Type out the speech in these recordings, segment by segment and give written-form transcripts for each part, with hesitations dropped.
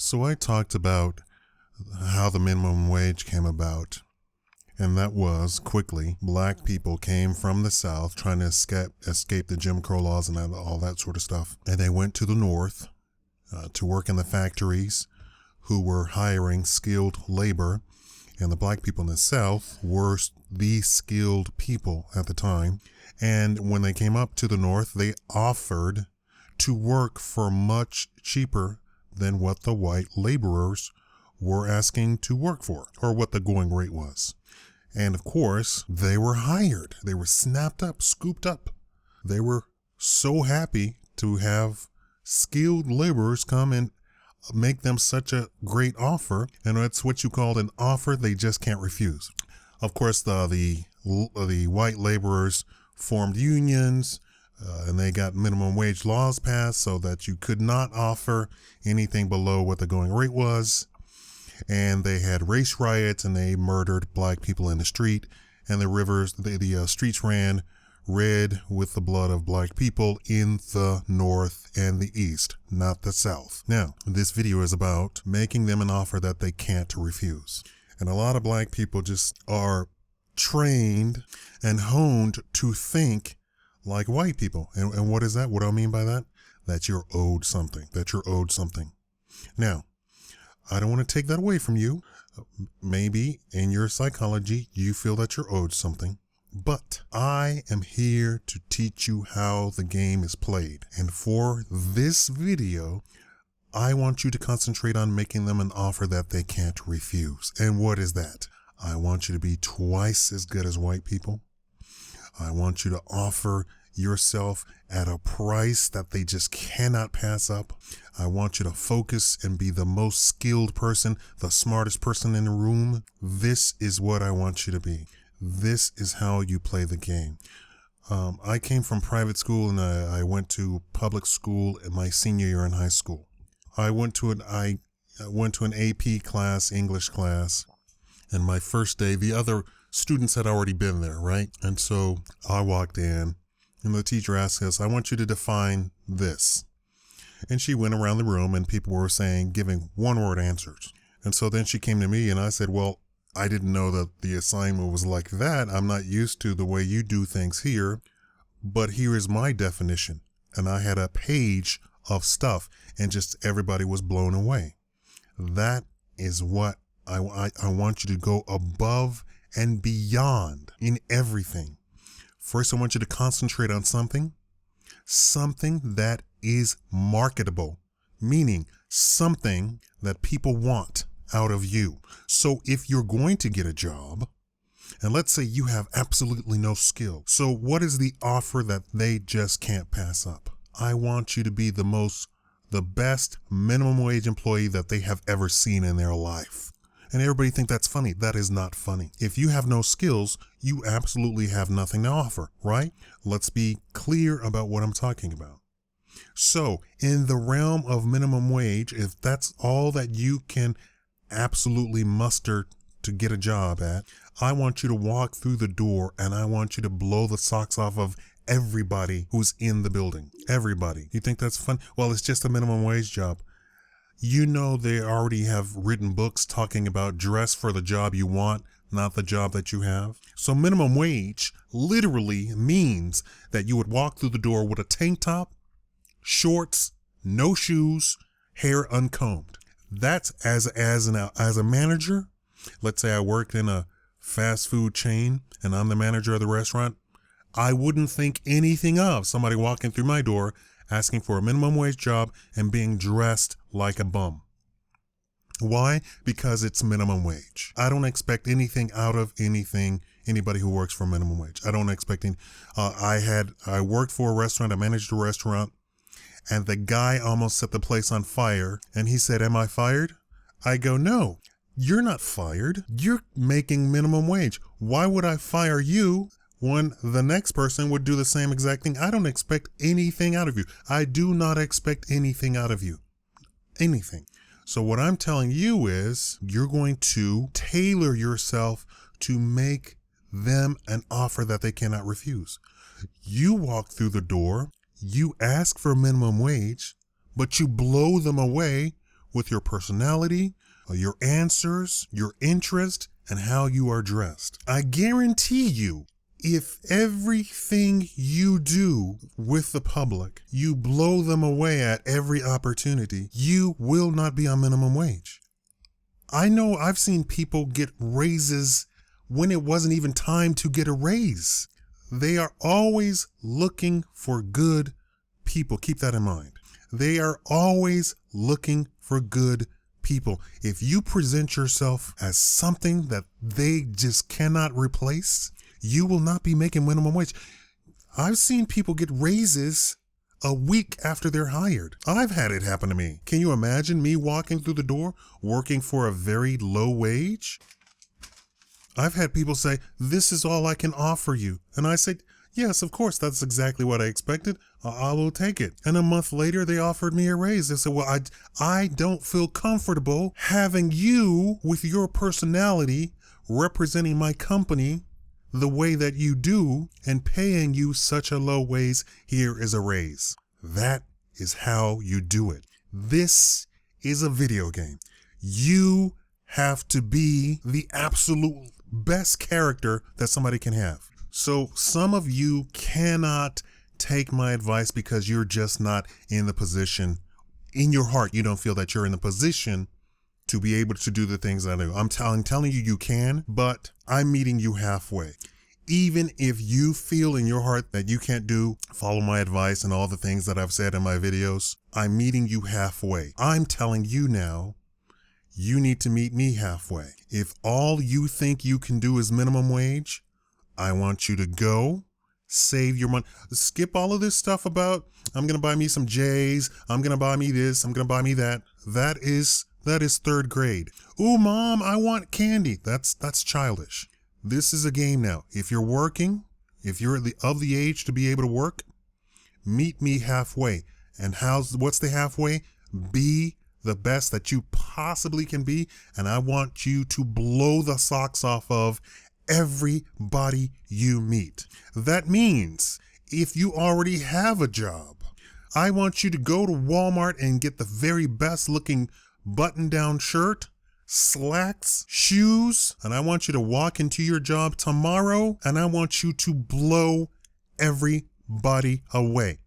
So I talked about how the minimum wage came about. And that was, quickly, black people came from the South trying to escape the Jim Crow laws and all that sort of stuff. And they went to the North to work in the factories who were hiring skilled labor. And the black people in the South were the skilled people at the time. And when they came up to the North, they offered to work for much cheaper than what the white laborers were asking to work for, or what the going rate was. And of course, they were hired. They were snapped up, scooped up. They were so happy to have skilled laborers come and make them such a great offer. And it's what you call an offer they just can't refuse. Of course, the white laborers formed unions, and they got minimum wage laws passed so that you could not offer anything below what the going rate was. And they had race riots, and they murdered black people in the street, and the streets ran red with the blood of black people in the North and the East, not the South. Now, this video is about making them an offer that they can't refuse. And a lot of black people just are trained and honed to think like white people. And what is that? What do I mean by that? That you're owed something, Now, I don't want to take that away from you. Maybe in your psychology, you feel that you're owed something, but I am here to teach you how the game is played. And for this video, I want you to concentrate on making them an offer that they can't refuse. And what is that? I want you to be twice as good as white people. I want you to offer yourself at a price that they just cannot pass up. I want you to focus and be the most skilled person, the smartest person in the room. This is what I want you to be. This is how you play the game. I came from private school, and I went to public school in my senior year in high school. I went to an AP class, English class, and my first day, the other students had already been there, right? And so I walked in, and the teacher asked us, I want you to define this. And she went around the room, and people were giving one-word answers. And so then she came to me, and I said, well, I didn't know that the assignment was like that. I'm not used to the way you do things here, but here is my definition. And I had a page of stuff, and just everybody was blown away. That is what I want you to go above and beyond in everything. First, I want you to concentrate on something that is marketable, meaning something that people want out of you. So if you're going to get a job, and let's say you have absolutely no skill, so what is the offer that they just can't pass up? I want you to be the best minimum wage employee that they have ever seen in their life. And everybody think that's funny. That is not funny. If you have no skills, you absolutely have nothing to offer, right? Let's be clear about what I'm talking about. So in the realm of minimum wage, if that's all that you can absolutely muster to get a job at, I want you to walk through the door, and I want you to blow the socks off of everybody who's in the building. Everybody. You think that's fun? Well, it's just a minimum wage job. You know, they already have written books talking about dress for the job you want, not the job that you have. So minimum wage literally means that you would walk through the door with a tank top, shorts, no shoes, hair uncombed. That's as a manager. Let's say I worked in a fast food chain and I'm the manager of the restaurant. I wouldn't think anything of somebody walking through my door asking for a minimum wage job and being dressed like a bum. Why? Because it's minimum wage. I don't expect anything out of anybody who works for minimum wage. I don't expect any. I worked for a restaurant. I managed a restaurant, and the guy almost set the place on fire. And he said, "Am I fired?" I go, "No, you're not fired. You're making minimum wage. Why would I fire you when the next person would do the same exact thing? I don't expect anything out of you. I do not expect anything out of you. Anything." So what I'm telling you is you're going to tailor yourself to make them an offer that they cannot refuse. You walk through the door, you ask for minimum wage, but you blow them away with your personality, your answers, your interest, and how you are dressed. I guarantee you, if everything you do with the public, you blow them away at every opportunity, you will not be on minimum wage. I know I've seen people get raises when it wasn't even time to get a raise. They are always looking for good people. Keep that in mind. They are always looking for good people. If you present yourself as something that they just cannot replace, you will not be making minimum wage. I've seen people get raises a week after they're hired. I've had it happen to me. Can you imagine me walking through the door working for a very low wage? I've had people say, "This is all I can offer you." And I said, "Yes, of course, that's exactly what I expected. I will take it." And a month later, they offered me a raise. They said, "Well, I don't feel comfortable having you with your personality representing my company the way that you do and paying you such a low wage. Here is a raise." That is how you do it. This is a video game. You have to be the absolute best character that somebody can have. So some of you cannot take my advice because you're just not in the position. In your heart, you don't feel that you're in the position to be able to do the things I do. I'm telling you, you can, but I'm meeting you halfway. Even if you feel in your heart that you can't follow my advice and all the things that I've said in my videos, I'm meeting you halfway. I'm telling you now, you need to meet me halfway. If all you think you can do is minimum wage, I want you to go save your money. Skip all of this stuff about, I'm going to buy me some J's. I'm going to buy me this. I'm going to buy me that. That is third grade. "Ooh, Mom, I want candy." That's childish. This is a game now. If you're working, if you're of the age to be able to work, meet me halfway. And what's the halfway? Be the best that you possibly can be. And I want you to blow the socks off of everybody you meet. That means if you already have a job, I want you to go to Walmart and get the very best looking button-down shirt, slacks, shoes, and I want you to walk into your job tomorrow and I want you to blow everybody away.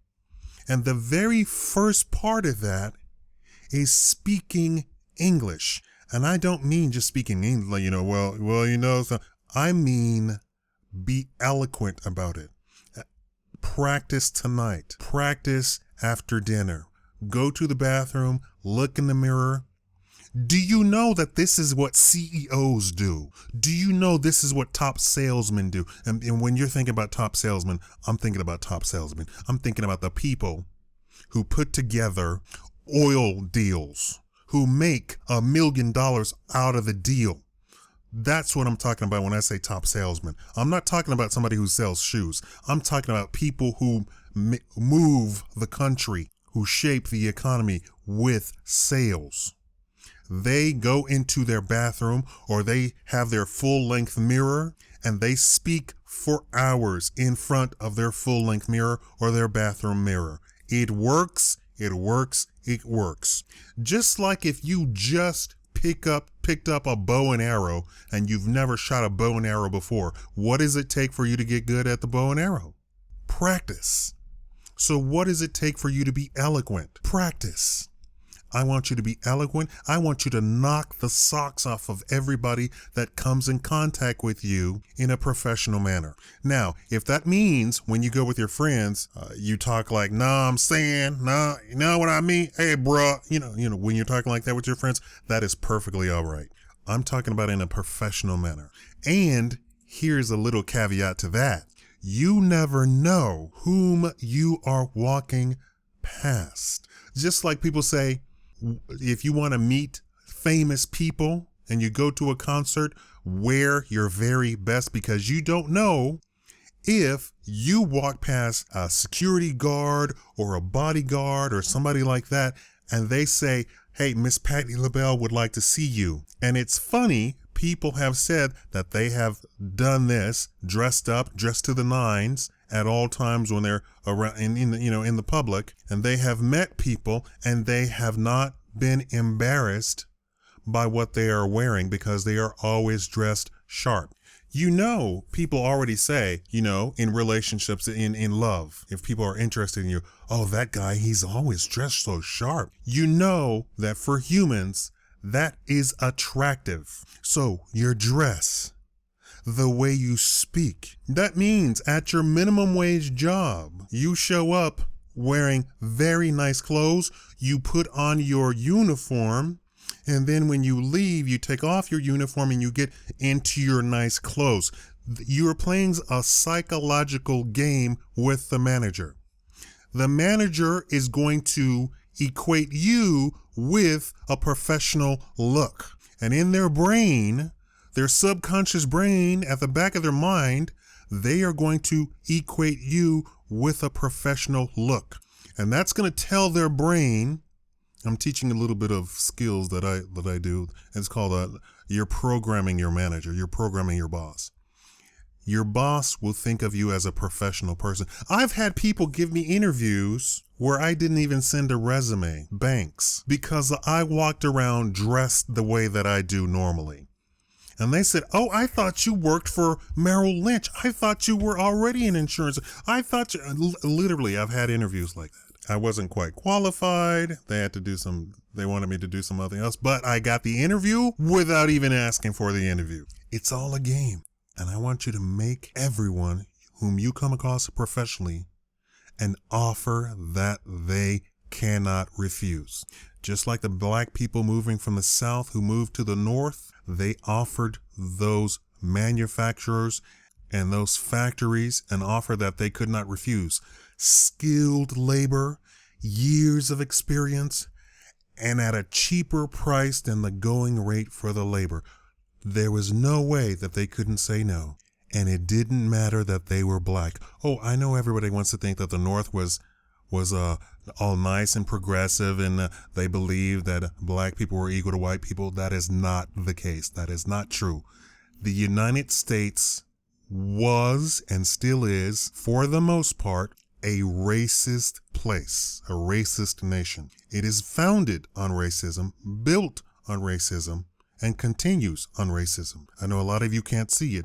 And the very first part of that is speaking English. And I don't mean just speaking English, so I mean be eloquent about it. Practice tonight. Practice after dinner. Go to the bathroom, look in the mirror. Do you know that this is what CEOs do? Do you know this is what top salesmen do? And when you're thinking about top salesmen, I'm thinking about top salesmen. I'm thinking about the people who put together oil deals, who make $1 million out of the deal. That's what I'm talking about when I say top salesman. I'm not talking about somebody who sells shoes. I'm talking about people who move the country, who shape the economy with sales. They go into their bathroom or they have their full-length mirror and they speak for hours in front of their full-length mirror or their bathroom mirror. It works, it works, it works. Just like if you just picked up a bow and arrow and you've never shot a bow and arrow before, what does it take for you to get good at the bow and arrow? Practice. So what does it take for you to be eloquent? Practice. I want you to be eloquent. I want you to knock the socks off of everybody that comes in contact with you in a professional manner. Now, if that means when you go with your friends, you talk like, "Nah, I'm saying, nah, you know what I mean? Hey, bruh," when you're talking like that with your friends, that is perfectly all right. I'm talking about in a professional manner. And here's a little caveat to that. You never know whom you are walking past. Just like people say, if you want to meet famous people and you go to a concert, wear your very best because you don't know if you walk past a security guard or a bodyguard or somebody like that and they say, "Hey, Miss Patti LaBelle would like to see you." And it's funny, people have said that they have done this, dressed to the nines at all times when they're around in the public, and they have met people and they have not been embarrassed by what they are wearing because they are always dressed sharp. You know, people already say, you know, in relationships, in love, if people are interested in you, oh, that guy, he's always dressed so sharp. You know that for humans, that is attractive. So your dress, the way you speak, that means at your minimum wage job, you show up wearing very nice clothes, you put on your uniform, and then when you leave, you take off your uniform and you get into your nice clothes. You're playing a psychological game with the manager. The manager is going to equate you with a professional look. And in their brain, their subconscious brain, at the back of their mind, they are going to equate you with a professional look. And that's going to tell their brain, I'm teaching a little bit of skills that I do. It's called you're programming your manager. You're programming your boss. Your boss will think of you as a professional person. I've had people give me interviews where I didn't even send a resume, banks, because I walked around dressed the way that I do normally. And they said, oh, I thought you worked for Merrill Lynch. I thought you were already in insurance. I thought literally, I've had interviews like that. I wasn't quite qualified. They wanted me to do some other else, but I got the interview without even asking for the interview. It's all a game. And I want you to make everyone whom you come across professionally an offer that they cannot refuse. Just like the black people moving from the South who moved to the North, they offered those manufacturers and those factories an offer that they could not refuse. Skilled labor, years of experience, and at a cheaper price than the going rate for the labor. There was no way that they couldn't say no. And it didn't matter that they were black. Oh, I know everybody wants to think that the North was all nice and progressive and they believed that black people were equal to white people. That is not the case. That is not true. The United States was and still is, for the most part, a racist place, a racist nation. It is founded on racism, built on racism, and continues on racism. I know a lot of you can't see it,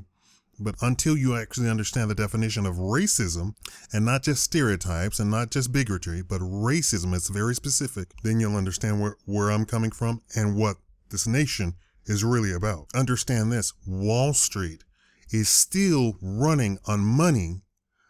but until you actually understand the definition of racism, and not just stereotypes and not just bigotry, but racism, it's very specific, then you'll understand where I'm coming from and what this nation is really about. Understand this, Wall Street is still running on money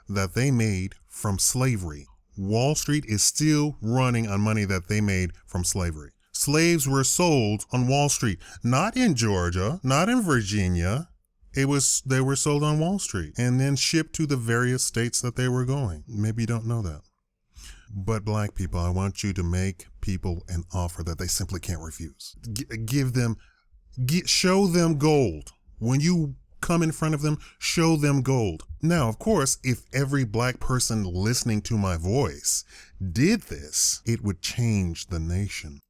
that they made from slavery. Wall Street is still running on money that they made from slavery. Slaves were sold on Wall Street, not in Georgia, not in Virginia. They were sold on Wall Street and then shipped to the various states that they were going. Maybe you don't know that. But black people, I want you to make people an offer that they simply can't refuse. Show them gold. When you come in front of them, show them gold. Now, of course, if every black person listening to my voice did this, it would change the nation.